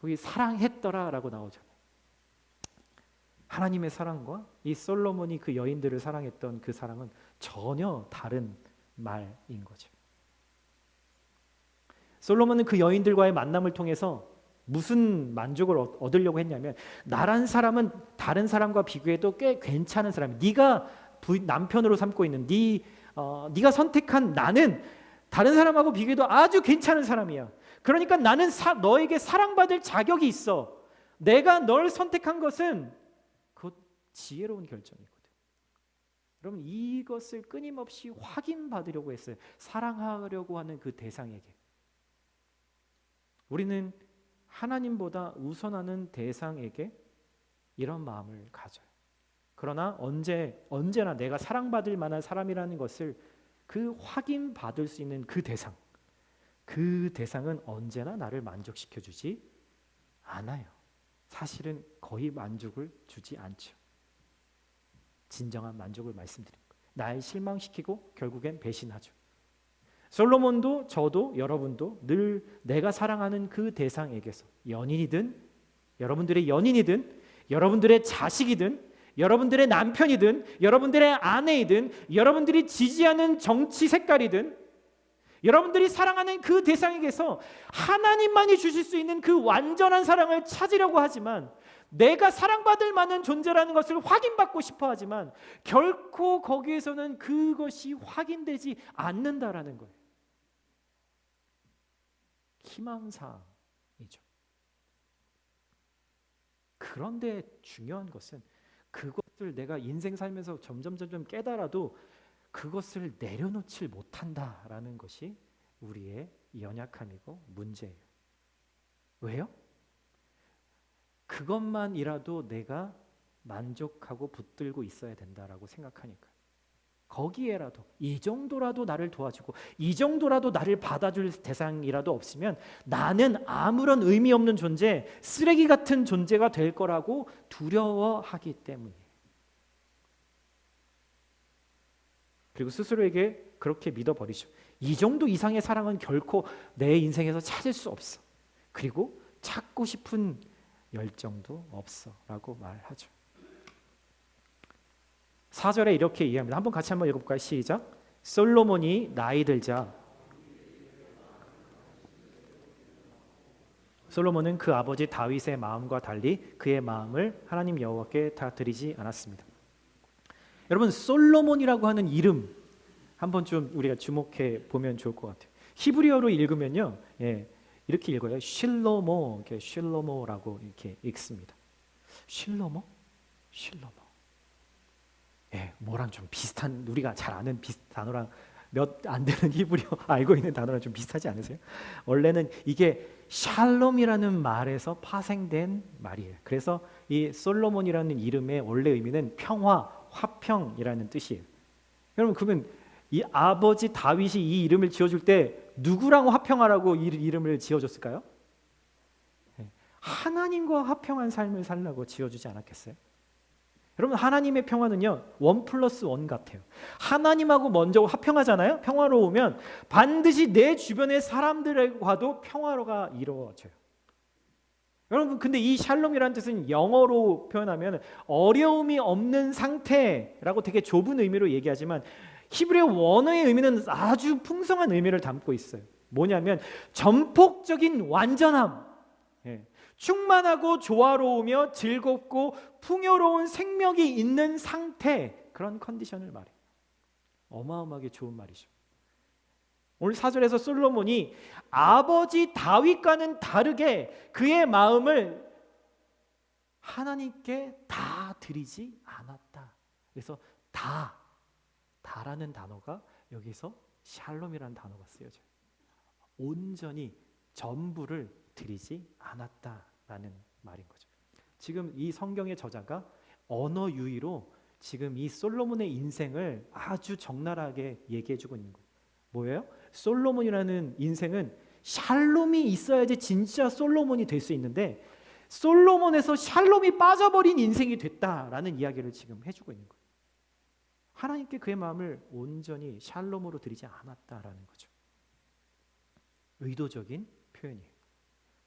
거기 사랑했더라라고 나오잖아요. 하나님의 사랑과 이 솔로몬이 그 여인들을 사랑했던 그 사랑은 전혀 다른 말인 거죠. 솔로몬은 그 여인들과의 만남을 통해서 무슨 만족을 얻으려고 했냐면, 나란 사람은 다른 사람과 비교해도 꽤 괜찮은 사람이야. 네가 남편으로 삼고 있는 네가 선택한 나는 다른 사람하고 비교해도 아주 괜찮은 사람이야. 그러니까 나는 너에게 사랑받을 자격이 있어. 내가 널 선택한 것은 곧 지혜로운 결정이거든. 여러분, 이것을 끊임없이 확인받으려고 했어요. 사랑하려고 하는 그 대상에게. 우리는 하나님보다 우선하는 대상에게 이런 마음을 가져요. 그러나 언제나 내가 사랑받을 만한 사람이라는 것을 그 확인받을 수 있는 그 대상은 언제나 나를 만족시켜주지 않아요. 사실은 거의 만족을 주지 않죠. 진정한 만족을 말씀드립니다. 날 실망시키고 결국엔 배신하죠. 솔로몬도 저도 여러분도 늘 내가 사랑하는 그 대상에게서, 연인이든 여러분들의 연인이든 여러분들의 자식이든 여러분들의 남편이든 여러분들의 아내이든 여러분들이 지지하는 정치 색깔이든 여러분들이 사랑하는 그 대상에게서 하나님만이 주실 수 있는 그 완전한 사랑을 찾으려고 하지만, 내가 사랑받을 만한 존재라는 것을 확인받고 싶어 하지만 결코 거기에서는 그것이 확인되지 않는다라는 거예요. 희망사항이죠. 그런데 중요한 것은 그것을 내가 인생 살면서 점점 깨달아도 그것을 내려놓질 못한다라는 것이 우리의 연약함이고 문제예요. 왜요? 그것만이라도 내가 만족하고 붙들고 있어야 된다라고 생각하니까. 거기에라도 이 정도라도 나를 도와주고 이 정도라도 나를 받아줄 대상이라도 없으면 나는 아무런 의미 없는 존재, 쓰레기 같은 존재가 될 거라고 두려워하기 때문이에요. 그리고 스스로에게 그렇게 믿어버리죠. 이 정도 이상의 사랑은 결코 내 인생에서 찾을 수 없어. 그리고 찾고 싶은 열정도 없어 라고 말하죠. 4절에 이렇게 이해합니다. 한번 같이 한번 읽어볼까요? 시작. 솔로몬이 나이 들자 솔로몬은 그 아버지 다윗의 마음과 달리 그의 마음을 하나님 여호와께 다 드리지 않았습니다. 여러분, 솔로몬이라고 하는 이름 한번 좀 우리가 주목해 보면 좋을 것 같아요. 히브리어로 읽으면요, 이렇게 읽어요. 쉴로모라고 이렇게 읽습니다. 쉴로모. 뭐랑 좀 비슷한, 우리가 잘 아는 단어랑 몇 안 되는 히브리어 알고 있는 단어랑 좀 비슷하지 않으세요? 원래는 이게 샬롬이라는 말에서 파생된 말이에요. 그래서 이 솔로몬이라는 이름의 원래 의미는 평화, 화평이라는 뜻이에요. 여러분, 그러면 이 아버지 다윗이 이 이름을 지어줄 때 누구랑 화평하라고 이 이름을 지어줬을까요? 하나님과 화평한 삶을 살라고 지어주지 않았겠어요? 여러분, 하나님의 평화는요 1+1 같아요. 하나님하고 먼저 화평하잖아요. 평화로우면 반드시 내 주변의 사람들과도 평화가 이루어져요. 여러분, 근데 이 샬롬이라는 뜻은 영어로 표현하면 어려움이 없는 상태라고 되게 좁은 의미로 얘기하지만 히브리어 원어의 의미는 아주 풍성한 의미를 담고 있어요. 뭐냐면 전폭적인 완전함, 충만하고 조화로우며 즐겁고 풍요로운 생명이 있는 상태, 그런 컨디션을 말해요. 어마어마하게 좋은 말이죠. 오늘 4절에서 솔로몬이 아버지 다윗과는 다르게 그의 마음을 하나님께 다 드리지 않았다. 그래서 다라는 단어가 여기서 샬롬이라는 단어가 쓰여져요. 온전히 전부를 드리지 않았다라는 말인 거죠. 지금 이 성경의 저자가 언어 유희로 지금 이 솔로몬의 인생을 아주 적나라하게 얘기해주고 있는 거예요. 뭐예요? 솔로몬이라는 인생은 샬롬이 있어야지 진짜 솔로몬이 될 수 있는데 솔로몬에서 샬롬이 빠져버린 인생이 됐다라는 이야기를 지금 해주고 있는 거예요. 하나님께 그의 마음을 온전히 샬롬으로 드리지 않았다라는 거죠. 의도적인 표현이에요.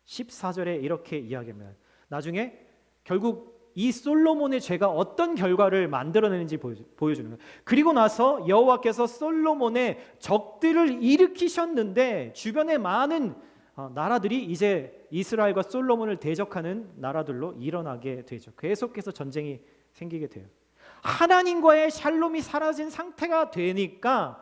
14절에 이렇게 이야기합니다. 나중에 결국 이 솔로몬의 죄가 어떤 결과를 만들어내는지 보여주는 거예요. 그리고 나서 여호와께서 솔로몬의 적들을 일으키셨는데 주변에 많은 나라들이 이제 이스라엘과 솔로몬을 대적하는 나라들로 일어나게 되죠. 계속해서 전쟁이 생기게 돼요. 하나님과의 샬롬이 사라진 상태가 되니까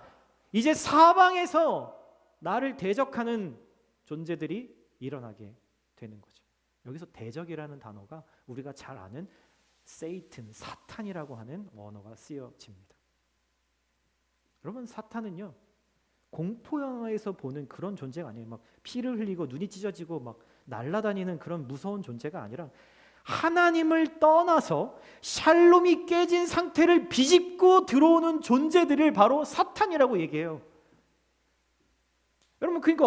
이제 사방에서 나를 대적하는 존재들이 일어나게 되는 거죠. 여기서 대적이라는 단어가 우리가 잘 아는 세이튼, 사탄이라고 하는 언어가 쓰여집니다. 여러분, 사탄은요 공포 영화에서 보는 그런 존재가 아니에요. 막 피를 흘리고 눈이 찢어지고 막 날아다니는 그런 무서운 존재가 아니라 하나님을 떠나서 샬롬이 깨진 상태를 비집고 들어오는 존재들을 바로 사탄이라고 얘기해요. 여러분, 그러니까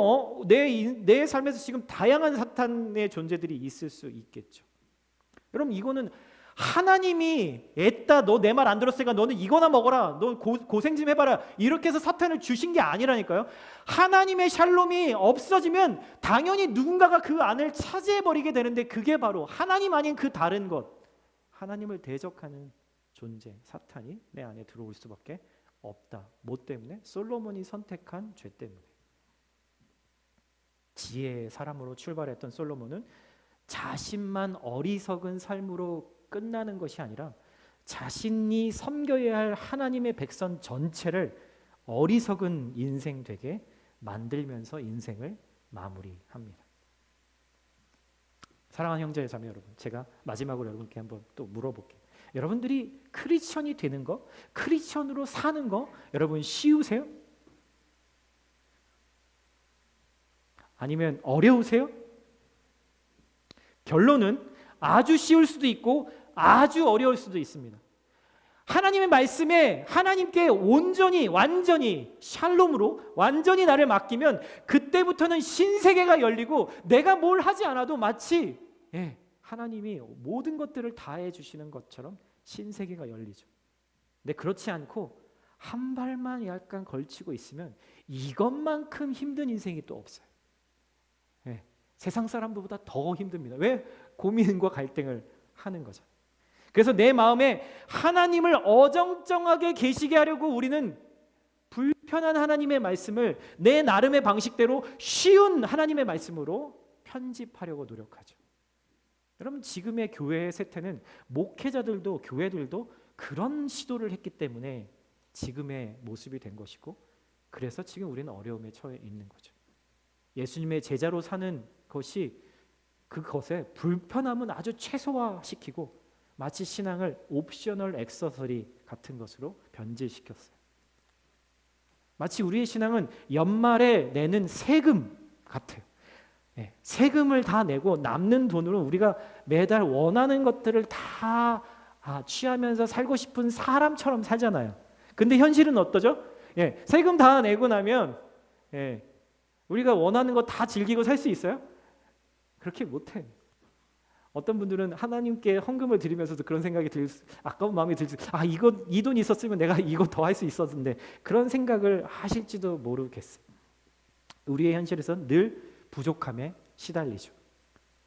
내 삶에서 지금 다양한 사탄의 존재들이 있을 수 있겠죠. 여러분, 이거는 하나님이 애따 너 내 말 안 들었으니까 너는 이거나 먹어라, 너 고생 좀 해봐라, 이렇게 해서 사탄을 주신 게 아니라니까요. 하나님의 샬롬이 없어지면 당연히 누군가가 그 안을 차지해버리게 되는데 그게 바로 하나님 아닌 그 다른 것, 하나님을 대적하는 존재 사탄이 내 안에 들어올 수밖에 없다. 뭐 때문에? 솔로몬이 선택한 죄 때문에. 지혜의 사람으로 출발했던 솔로몬은 자신만 어리석은 삶으로 끝나는 것이 아니라 자신이 섬겨야 할 하나님의 백성 전체를 어리석은 인생 되게 만들면서 인생을 마무리합니다. 사랑하는 형제 자매 여러분, 제가 마지막으로 여러분께 한번 또 물어볼게요. 여러분들이 크리스천이 되는 거, 크리스천으로 사는 거 여러분 쉬우세요? 아니면 어려우세요? 결론은 아주 쉬울 수도 있고 아주 어려울 수도 있습니다. 하나님의 말씀에 하나님께 온전히 완전히 샬롬으로 완전히 나를 맡기면 그때부터는 신세계가 열리고 내가 뭘 하지 않아도 마치 하나님이 모든 것들을 다 해주시는 것처럼 신세계가 열리죠. 근데 그렇지 않고 한 발만 약간 걸치고 있으면 이것만큼 힘든 인생이 또 없어요. 세상 사람들보다 더 힘듭니다. 왜? 고민과 갈등을 하는 거죠. 그래서 내 마음에 하나님을 어정쩡하게 계시게 하려고 우리는 불편한 하나님의 말씀을 내 나름의 방식대로 쉬운 하나님의 말씀으로 편집하려고 노력하죠. 여러분, 지금의 교회의 세태는 목회자들도 교회들도 그런 시도를 했기 때문에 지금의 모습이 된 것이고, 그래서 지금 우리는 어려움에 처해 있는 거죠. 예수님의 제자로 사는 것이 그것의 불편함은 아주 최소화시키고 마치 신앙을 옵셔널 액세서리 같은 것으로 변질시켰어요. 마치 우리의 신앙은 연말에 내는 세금 같아요. 세금을 다 내고 남는 돈으로 우리가 매달 원하는 것들을 다 취하면서 살고 싶은 사람처럼 살잖아요. 근데 현실은 어떠죠? 세금 다 내고 나면 우리가 원하는 거 다 즐기고 살 수 있어요? 그렇게 못해. 어떤 분들은 하나님께 헌금을 드리면서도 그런 생각이 아까운 마음이 들지. 이 돈 있었으면 내가 이거 더 할 수 있었는데, 그런 생각을 하실지도 모르겠어요. 우리의 현실에서는 늘 부족함에 시달리죠.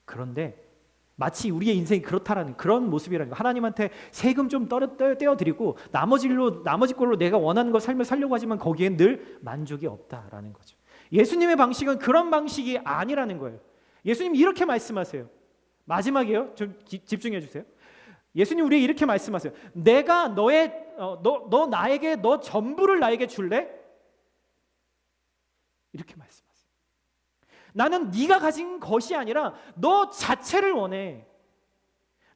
그런데 마치 우리의 인생이 그렇다라는 그런 모습이라는 거. 하나님한테 세금 좀 떼어드리고 나머지 걸로 내가 원하는 걸 삶을 살려고 하지만 거기엔 늘 만족이 없다라는 거죠. 예수님의 방식은 그런 방식이 아니라는 거예요. 예수님 이렇게 말씀하세요. 마지막이에요. 좀 집중해 주세요. 예수님 우리에게 이렇게 말씀하세요. 내가 너 나에게 너 전부를 나에게 줄래? 이렇게 말씀하세요. 나는 네가 가진 것이 아니라 너 자체를 원해.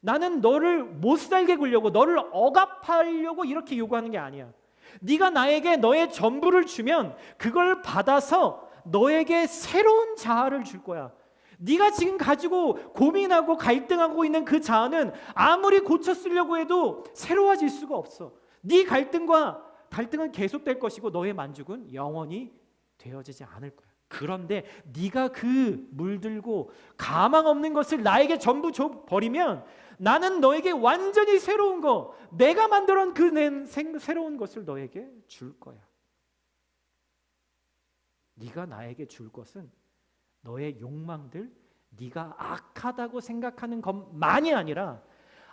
나는 너를 못 살게 굴려고, 너를 억압하려고 이렇게 요구하는 게 아니야. 네가 나에게 너의 전부를 주면 그걸 받아서 너에게 새로운 자아를 줄 거야. 네가 지금 가지고 고민하고 갈등하고 있는 그 자아는 아무리 고쳐 쓰려고 해도 새로워질 수가 없어. 네 갈등은 계속될 것이고 너의 만족은 영원히 되어지지 않을 거야. 그런데 네가 그 물들고 가망 없는 것을 나에게 전부 줘버리면 나는 너에게 완전히 새로운 거, 내가 만들어낸 그 새로운 것을 너에게 줄 거야. 네가 나에게 줄 것은 너의 욕망들, 네가 악하다고 생각하는 것만이 아니라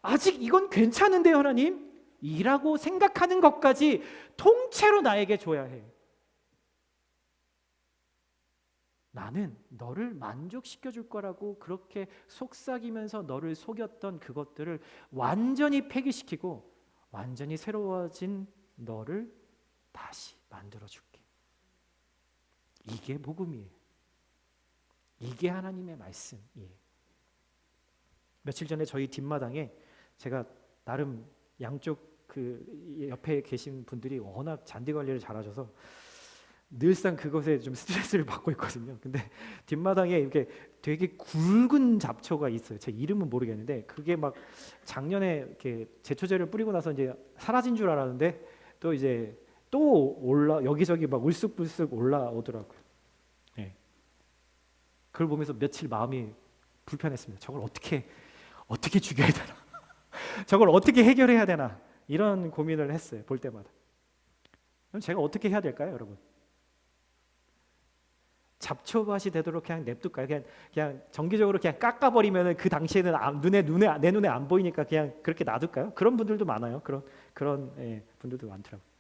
아직 이건 괜찮은데요 하나님? 이라고 생각하는 것까지 통째로 나에게 줘야 해. 나는 너를 만족시켜 줄 거라고 그렇게 속삭이면서 너를 속였던 그것들을 완전히 폐기시키고 완전히 새로워진 너를 다시 만들어 줄게. 이게 복음이에요. 이게 하나님의 말씀이에요. 며칠 전에 저희 뒷마당에 제가 나름 양쪽 그 옆에 계신 분들이 워낙 잔디 관리를 잘하셔서 늘상 그것에 좀 스트레스를 받고 있거든요. 근데 뒷마당에 이렇게 되게 굵은 잡초가 있어요. 제 이름은 모르겠는데 그게 막 작년에 이렇게 제초제를 뿌리고 나서 이제 사라진 줄 알았는데 또 이제 또 여기저기 막 울쑥불쑥 올라오더라고요. 네. 그걸 보면서 며칠 마음이 불편했습니다. 저걸 어떻게 죽여야 되나? 저걸 어떻게 해결해야 되나? 이런 고민을 했어요. 볼 때마다. 그럼 제가 어떻게 해야 될까요, 여러분? 잡초밭이 되도록 그냥 냅둘까요? 그냥 정기적으로 그냥 깎아버리면 그 당시에는 내 눈에 안 보이니까 그냥 그렇게 놔둘까요? 그런 분들도 많아요. 그런 분들도 많더라고요.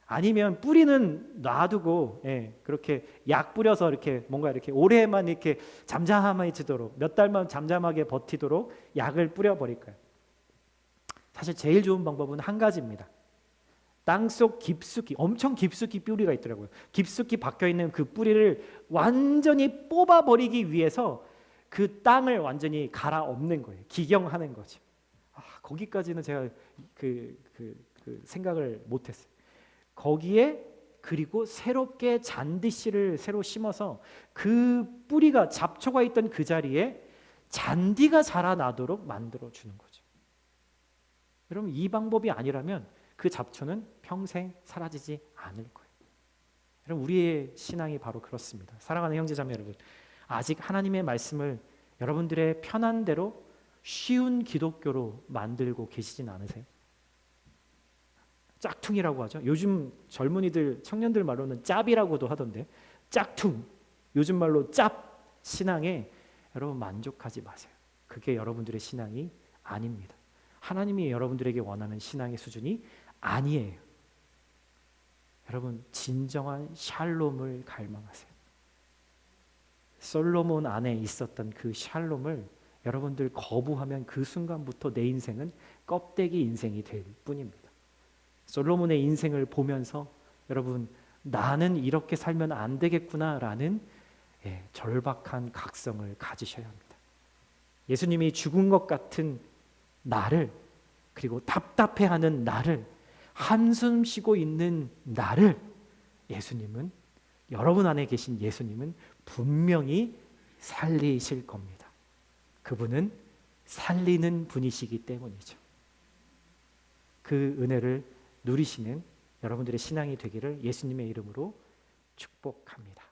아니면 뿌리는 놔두고 그렇게 약 뿌려서 이렇게 뭔가 이렇게 오래만 이렇게 잠잠해지도록 몇 달만 잠잠하게 버티도록 약을 뿌려버릴까요? 사실 제일 좋은 방법은 한 가지입니다. 땅속 깊숙이 엄청 깊숙이 뿌리가 있더라고요. 깊숙이 박혀 있는 그 뿌리를 완전히 뽑아버리기 위해서 그 땅을 완전히 갈아엎는 거예요. 기경하는 거죠. 거기까지는 제가 그 생각을 못했어요. 거기에 그리고 새롭게 잔디씨를 새로 심어서 그 뿌리가 잡초가 있던 그 자리에 잔디가 자라나도록 만들어 주는 거죠. 여러분 이 방법이 아니라면 그 잡초는 평생 사라지지 않을 거예요. 여러분 우리의 신앙이 바로 그렇습니다. 사랑하는 형제자매 여러분, 아직 하나님의 말씀을 여러분들의 편한 대로 쉬운 기독교로 만들고 계시진 않으세요? 짝퉁이라고 하죠. 요즘 젊은이들, 청년들 말로는 짭이라고도 하던데 짝퉁, 요즘 말로 짭 신앙에 여러분 만족하지 마세요. 그게 여러분들의 신앙이 아닙니다. 하나님이 여러분들에게 원하는 신앙의 수준이 아니에요. 여러분 진정한 샬롬을 갈망하세요. 솔로몬 안에 있었던 그 샬롬을 여러분들 거부하면 그 순간부터 내 인생은 껍데기 인생이 될 뿐입니다. 솔로몬의 인생을 보면서 여러분 나는 이렇게 살면 안 되겠구나라는 절박한 각성을 가지셔야 합니다. 예수님이 죽은 것 같은 나를, 그리고 답답해하는 나를, 한숨 쉬고 있는 나를 예수님은, 여러분 안에 계신 예수님은 분명히 살리실 겁니다. 그분은 살리는 분이시기 때문이죠. 그 은혜를 누리시는 여러분들의 신앙이 되기를 예수님의 이름으로 축복합니다.